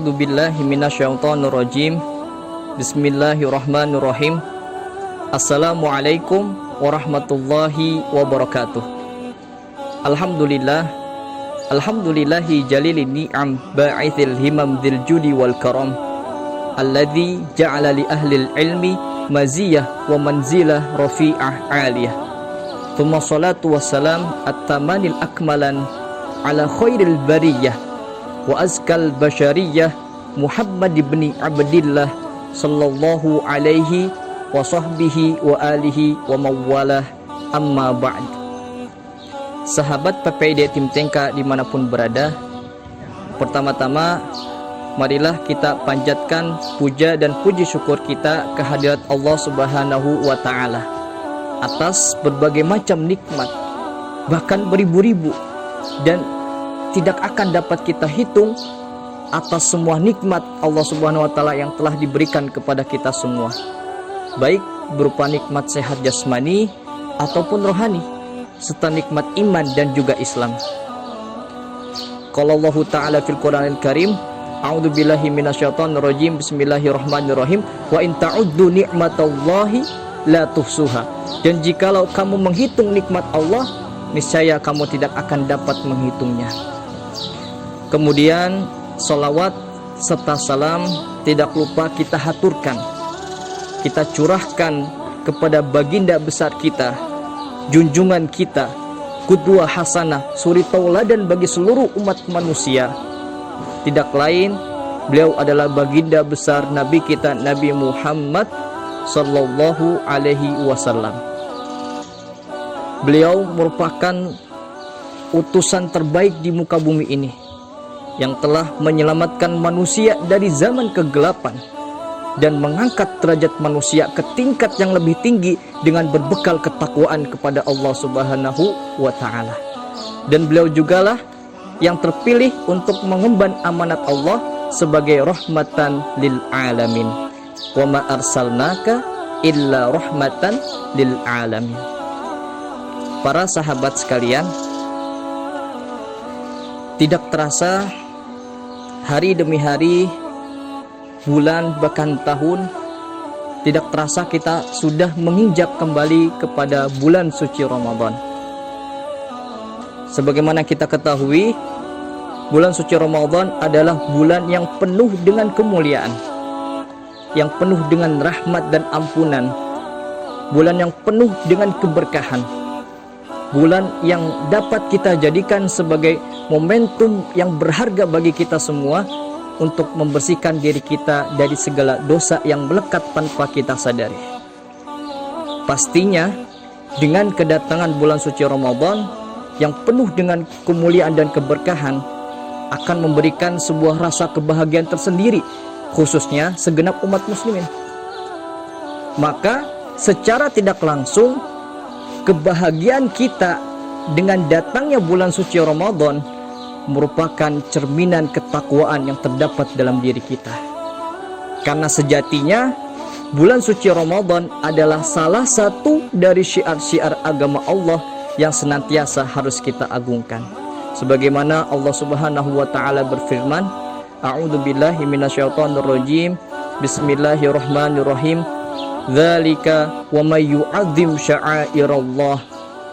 A'udzu billahi minasyaitonir rajim. Bismillahirrahmanirrahim. Assalamualaikum warahmatullahi wabarakatuh. Alhamdulillah. Alhamdulillahi jalilin ni'am ba'ithil himam dzil judi wal karam. Alladzi ja'ala li ahlil ilmi maziyah wa manzilah rafi'ah 'aliyah. Tsumma shalatu wassalam at-tamanil akmalan ala khairil bariyah wa azkal bashariyah Muhammad ibn Abdillah sallallahu alaihi wa sahbihi wa alihi wa mawalah, amma ba'd. Sahabat PPID Tim Tengka dimanapun berada, pertama-tama marilah kita panjatkan puja dan puji syukur kita kehadirat Allah Subhanahu wa Ta'ala atas berbagai macam nikmat, bahkan beribu-ribu, dan tidak akan dapat kita hitung atas semua nikmat Allah Subhanahu wa Ta'ala yang telah diberikan kepada kita semua, baik berupa nikmat sehat jasmani ataupun rohani, serta nikmat iman dan juga Islam. Qala Allah Ta'ala fil Qur'anil Karim, A'udzu billahi minasyaitonir rajim. Bismillahirrahmanirrahim. Wa in ta'uddu ni'matallahi la tuhsuha. Dan jikalau kamu menghitung nikmat Allah, niscaya kamu tidak akan dapat menghitungnya. Kemudian salawat serta salam tidak lupa kita haturkan, kita curahkan kepada baginda besar kita, junjungan kita, qudwah hasanah, suri tauladan bagi seluruh umat manusia. Tidak lain, beliau adalah baginda besar Nabi kita, Nabi Muhammad sallallahu alaihi wasallam. Beliau merupakan utusan terbaik di muka bumi ini, yang telah menyelamatkan manusia dari zaman kegelapan dan mengangkat derajat manusia ke tingkat yang lebih tinggi dengan berbekal ketakwaan kepada Allah Subhanahu wa Ta'ala. Dan beliau jugalah yang terpilih untuk mengemban amanat Allah sebagai rahmatan lil alamin. Wa ma arsalnaka illa rahmatan lil alamin. Para sahabat sekalian, tidak terasa hari demi hari, bulan bahkan tahun, tidak terasa kita sudah menginjak kembali kepada bulan suci Ramadan. Sebagaimana kita ketahui, bulan suci Ramadan adalah bulan yang penuh dengan kemuliaan, yang penuh dengan rahmat dan ampunan, bulan yang penuh dengan keberkahan, bulan yang dapat kita jadikan sebagai momentum yang berharga bagi kita semua untuk membersihkan diri kita dari segala dosa yang melekat tanpa kita sadari. Pastinya dengan kedatangan bulan suci Ramadan yang penuh dengan kemuliaan dan keberkahan akan memberikan sebuah rasa kebahagiaan tersendiri, khususnya segenap umat muslimin. Maka secara tidak langsung, kebahagiaan kita dengan datangnya bulan suci Ramadan merupakan cerminan ketakwaan yang terdapat dalam diri kita. Karena sejatinya bulan suci Ramadan adalah salah satu dari syiar-syiar agama Allah yang senantiasa harus kita agungkan. Sebagaimana Allah Subhanahu wa Ta'ala berfirman, A'udzu billahi minasyaitonir rajim. Bismillahirrahmanirrahim. Dzalika wa may yu'azzim sya'airallah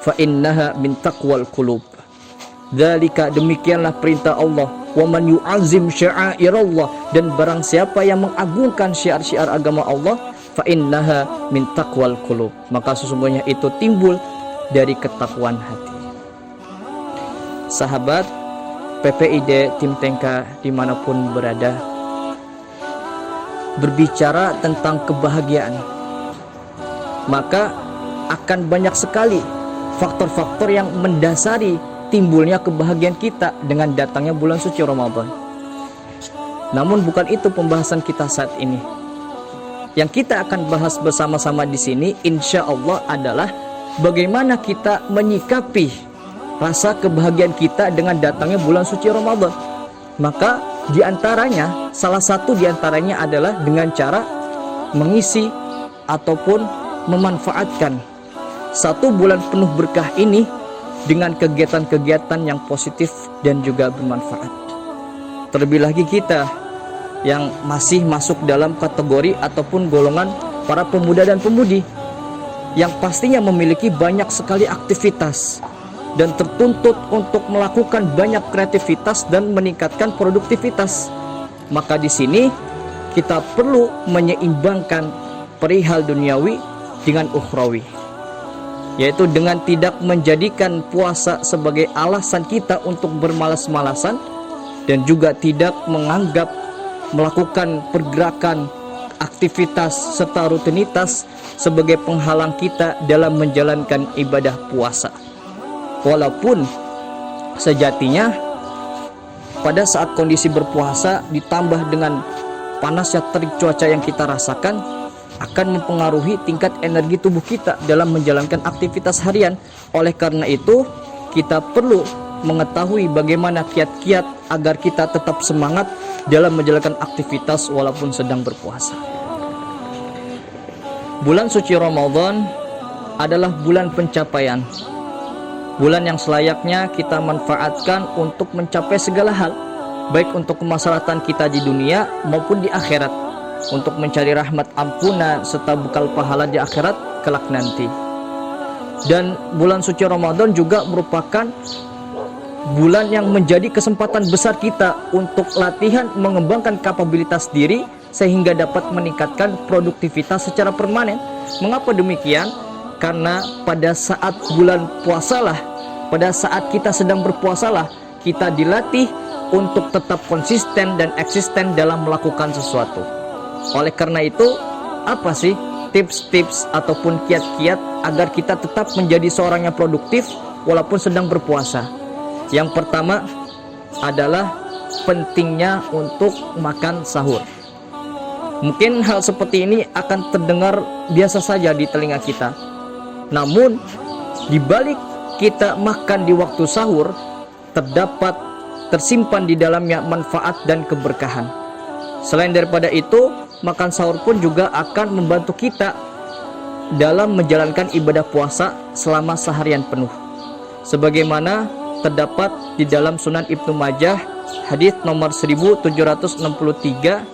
fa innaha min taqwal qulub. Dzalika, demikianlah perintah Allah, wa man yu'azzim sya'airallah, dan barang siapa yang mengagungkan syiar-syiar agama Allah, fa innaha min taqwal qulub, maka sesungguhnya itu timbul dari ketakwaan hati. Sahabat PPID Tim Tengka dimanapun berada, berbicara tentang kebahagiaan, maka akan banyak sekali faktor-faktor yang mendasari timbulnya kebahagiaan kita dengan datangnya bulan suci Ramadan. Namun bukan itu pembahasan kita saat ini. Yang kita akan bahas bersama-sama di sini insya Allah adalah bagaimana kita menyikapi rasa kebahagiaan kita dengan datangnya bulan suci Ramadan. Maka diantaranya, salah satu diantaranya adalah dengan cara mengisi ataupun memanfaatkan satu bulan penuh berkah ini dengan kegiatan-kegiatan yang positif dan juga bermanfaat. Terlebih lagi kita yang masih masuk dalam kategori ataupun golongan para pemuda dan pemudi yang pastinya memiliki banyak sekali aktivitas dan tertuntut untuk melakukan banyak kreativitas dan meningkatkan produktivitas. Maka di sini kita perlu menyeimbangkan perihal duniawi dengan ukhrawi, yaitu dengan tidak menjadikan puasa sebagai alasan kita untuk bermalas-malasan dan juga tidak menganggap melakukan pergerakan, aktivitas serta rutinitas sebagai penghalang kita dalam menjalankan ibadah puasa. Walaupun sejatinya pada saat kondisi berpuasa ditambah dengan panasnya terik cuaca yang kita rasakan akan mempengaruhi tingkat energi tubuh kita dalam menjalankan aktivitas harian. Oleh karena itu, kita perlu mengetahui bagaimana kiat-kiat agar kita tetap semangat dalam menjalankan aktivitas walaupun sedang berpuasa. Bulan suci Ramadan adalah bulan pencapaian, bulan yang selayaknya kita manfaatkan untuk mencapai segala hal, baik untuk kemaslahatan kita di dunia maupun di akhirat, untuk mencari rahmat ampunan serta bekal pahala di akhirat kelak nanti. Dan bulan suci Ramadan juga merupakan bulan yang menjadi kesempatan besar kita untuk latihan mengembangkan kapabilitas diri sehingga dapat meningkatkan produktivitas secara permanen. Mengapa demikian? Karena pada saat bulan puasalah, pada saat kita sedang berpuasalah, kita dilatih untuk tetap konsisten dan eksisten dalam melakukan sesuatu. Oleh karena itu, apa sih tips-tips ataupun kiat-kiat agar kita tetap menjadi seorang yang produktif walaupun sedang berpuasa? Yang pertama adalah pentingnya untuk makan sahur. Mungkin hal seperti ini akan terdengar biasa saja di telinga kita. Namun, di balik kita makan di waktu sahur, tersimpan di dalamnya manfaat dan keberkahan. Selain daripada itu, makan sahur pun juga akan membantu kita dalam menjalankan ibadah puasa selama seharian penuh. Sebagaimana terdapat di dalam Sunan Ibnu Majah, hadis nomor 1763,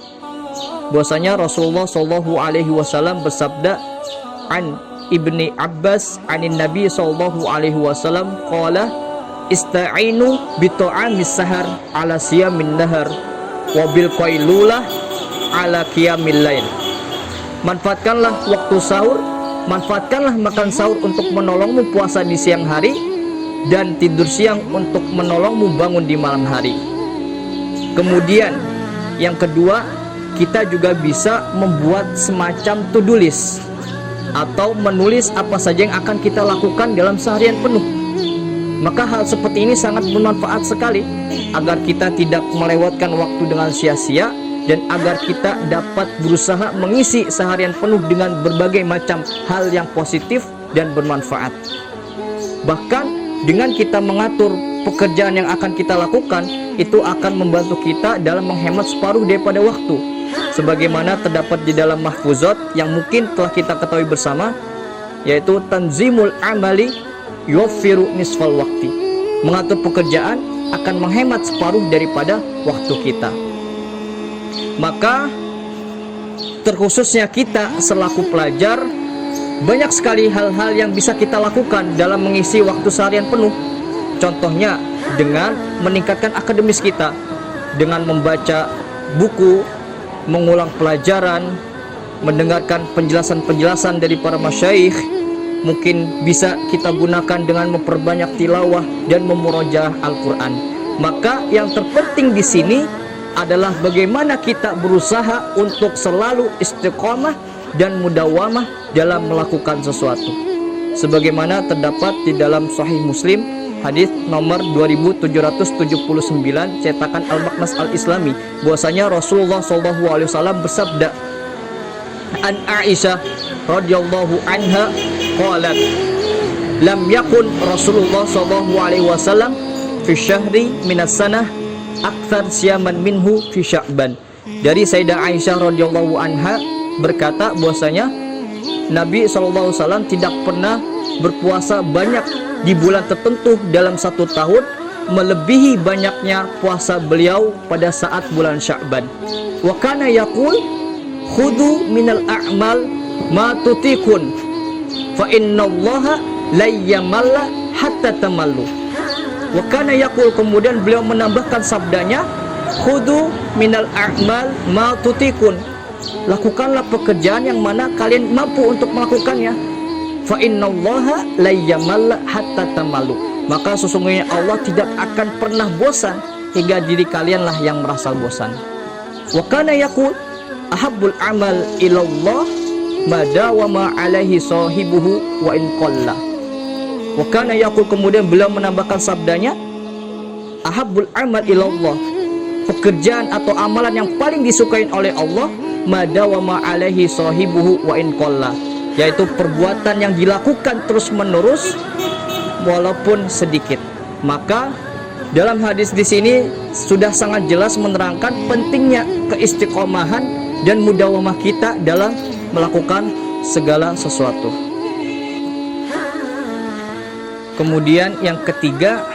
bahwasanya Rasulullah Shallallahu Alaihi Wasallam bersabda, an Ibni Abbas anin Nabi Shallallahu Alaihi Wasallam qala ista'inu bita'amis sahar ala siyamin nahar wa bil qailulah ala qiyamil lail. Manfaatkanlah waktu sahur, manfaatkanlah makan sahur untuk menolongmu puasa di siang hari, dan tidur siang untuk menolongmu bangun di malam hari. Kemudian yang kedua, kita juga bisa membuat semacam to-do list atau menulis apa saja yang akan kita lakukan dalam seharian penuh. Maka hal seperti ini sangat bermanfaat sekali agar kita tidak melewatkan waktu dengan sia-sia dan agar kita dapat berusaha mengisi seharian penuh dengan berbagai macam hal yang positif dan bermanfaat. Bahkan dengan kita mengatur pekerjaan yang akan kita lakukan, itu akan membantu kita dalam menghemat separuh daripada waktu. Sebagaimana terdapat di dalam mahfuzat yang mungkin telah kita ketahui bersama, yaitu tanzimul amali yuwaffiru nisfal wakti. Mengatur pekerjaan akan menghemat separuh daripada waktu kita. Maka terkhususnya kita selaku pelajar, banyak sekali hal-hal yang bisa kita lakukan dalam mengisi waktu seharian penuh. Contohnya dengan meningkatkan akademis kita, dengan membaca buku, mengulang pelajaran, mendengarkan penjelasan-penjelasan dari para masyayikh. Mungkin bisa kita gunakan dengan memperbanyak tilawah dan memurojaah Al-Quran. Maka yang terpenting di sini adalah bagaimana kita berusaha untuk selalu istiqomah dan mudawamah dalam melakukan sesuatu. Sebagaimana terdapat di dalam Sahih Muslim, hadis nomor 2779 cetakan Al-Maqnas Al-Islami, bahwasanya Rasulullah SAW bersabda, an Aisyah radhiyallahu anha qalat lam yakun Rasulullah SAW fi syahri minas sanah akthar siyaman minhu fi Sya'ban. Dari Sayyidah Aisyah radhiyallahu anha berkata bahwasanya Nabi SAW tidak pernah berpuasa banyak di bulan tertentu dalam satu tahun, melebihi banyaknya puasa beliau pada saat bulan Sya'ban. Wa kana yaqul khudhu minal a'mal ma tutikun fa innallaha la yamalla hatta tamallu. Wa kana yaqul, kemudian beliau menambahkan sabdanya, khudhu minal a'mal ma tutikun, lakukanlah pekerjaan yang mana kalian mampu untuk melakukannya. Fa innallaha la yamalla hatta tamallu, maka sesungguhnya Allah tidak akan pernah bosan hingga diri kalianlah yang merasa bosan. Wa kana yaqul ahabbul amal ilallah ma dawama alaihi sahibuhu wa in qalla. Wa kana yaqul, kemudian beliau menambahkan sabdanya, ahabbul amal ilallah, pekerjaan atau amalan yang paling disukai oleh Allah, ma dawama alaihi sahibuhu wa in qalla, yaitu perbuatan yang dilakukan terus menerus walaupun sedikit. Maka dalam hadis di sini sudah sangat jelas menerangkan pentingnya keistiqomahan dan mudawamah kita dalam melakukan segala sesuatu. Kemudian yang ketiga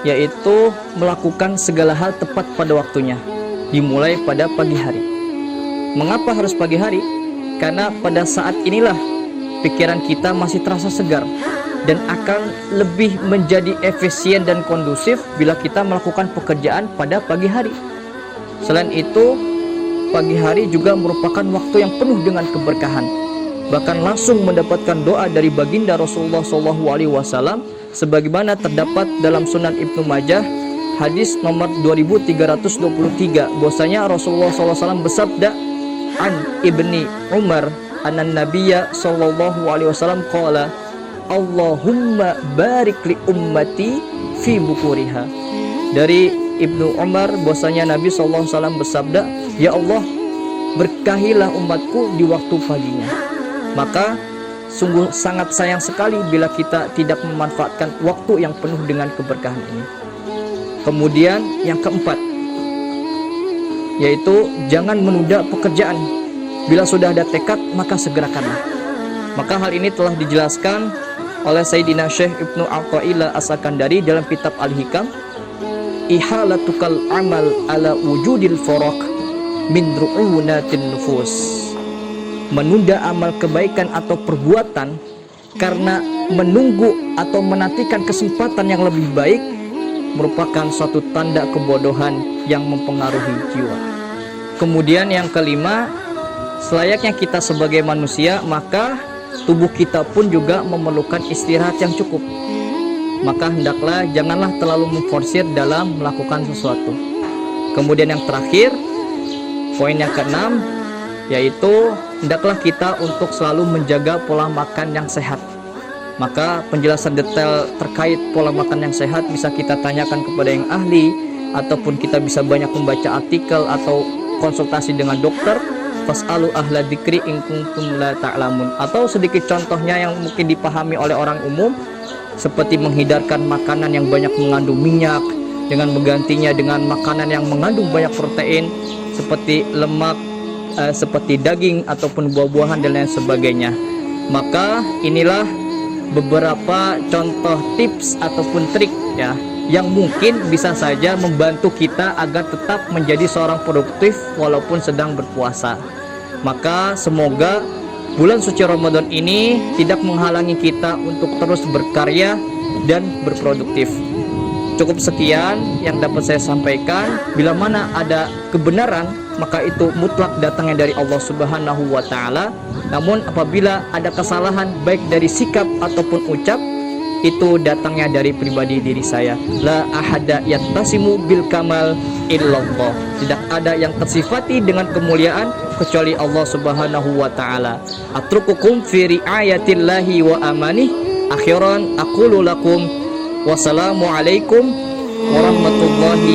yaitu melakukan segala hal tepat pada waktunya, dimulai pada pagi hari. Mengapa harus pagi hari? Karena pada saat inilah pikiran kita masih terasa segar dan akan lebih menjadi efisien dan kondusif bila kita melakukan pekerjaan pada pagi hari. Selain itu, pagi hari juga merupakan waktu yang penuh dengan keberkahan. Bahkan langsung mendapatkan doa dari baginda Rasulullah SAW, sebagaimana terdapat dalam Sunan Ibnu Majah hadis nomor 2323, bahwasanya Rasulullah SAW bersabda, an ibni Umar anan Nabiyya sallallahu alaihi wasallam qala Allahumma barik li ummati fi bukuriha. Dari Ibnu Umar bahwasanya Nabi sallallahu alaihi wasallam bersabda, ya Allah, berkahilah umatku di waktu paginya. Maka sungguh sangat sayang sekali bila kita tidak memanfaatkan waktu yang penuh dengan keberkahan ini. Kemudian yang keempat yaitu jangan menunda pekerjaan. Bila sudah ada tekad, maka segerakanlah. Maka hal ini telah dijelaskan oleh Sayyidina Syekh Ibnu Athaillah As-Sakandari dalam kitab Al-Hikam, ihalatukal amal ala wujudil forok min ru'unatin nufus. Menunda amal kebaikan atau perbuatan karena menunggu atau menantikan kesempatan yang lebih baik merupakan suatu tanda kebodohan yang mempengaruhi jiwa. Kemudian yang kelima, selayaknya kita sebagai manusia, maka tubuh kita pun juga memerlukan istirahat yang cukup. Maka hendaklah janganlah terlalu memforsir dalam melakukan sesuatu. Kemudian yang terakhir, poin yang keenam, yaitu hendaklah kita untuk selalu menjaga pola makan yang sehat. Maka penjelasan detail terkait pola makan yang sehat bisa kita tanyakan kepada yang ahli, ataupun kita bisa banyak membaca artikel atau konsultasi dengan dokter. Fas'alu ahla dzikri in kuntum la ta'lamun. Atau sedikit contohnya yang mungkin dipahami oleh orang umum, seperti menghindarkan makanan yang banyak mengandung minyak dengan menggantinya dengan makanan yang mengandung banyak protein seperti lemak, seperti daging ataupun buah-buahan dan lain sebagainya. Maka inilah beberapa contoh tips ataupun trik ya yang mungkin bisa saja membantu kita agar tetap menjadi seorang produktif walaupun sedang berpuasa. Maka semoga bulan suci Ramadan ini tidak menghalangi kita untuk terus berkarya dan berproduktif. Cukup sekian yang dapat saya sampaikan. Bila mana ada kebenaran, maka itu mutlak datangnya dari Allah Subhanahu wa Ta'ala. Namun apabila ada kesalahan baik dari sikap ataupun ucap, itu datangnya dari pribadi diri saya. La ahada yattasimu bil kamal illallah. Tidak ada yang tersifati dengan kemuliaan kecuali Allah Subhanahu wa Ta'ala. Atrukukum fi riayatillahi wa amanih. Akhiran aqulu lakum wassalamualaikum warahmatullahi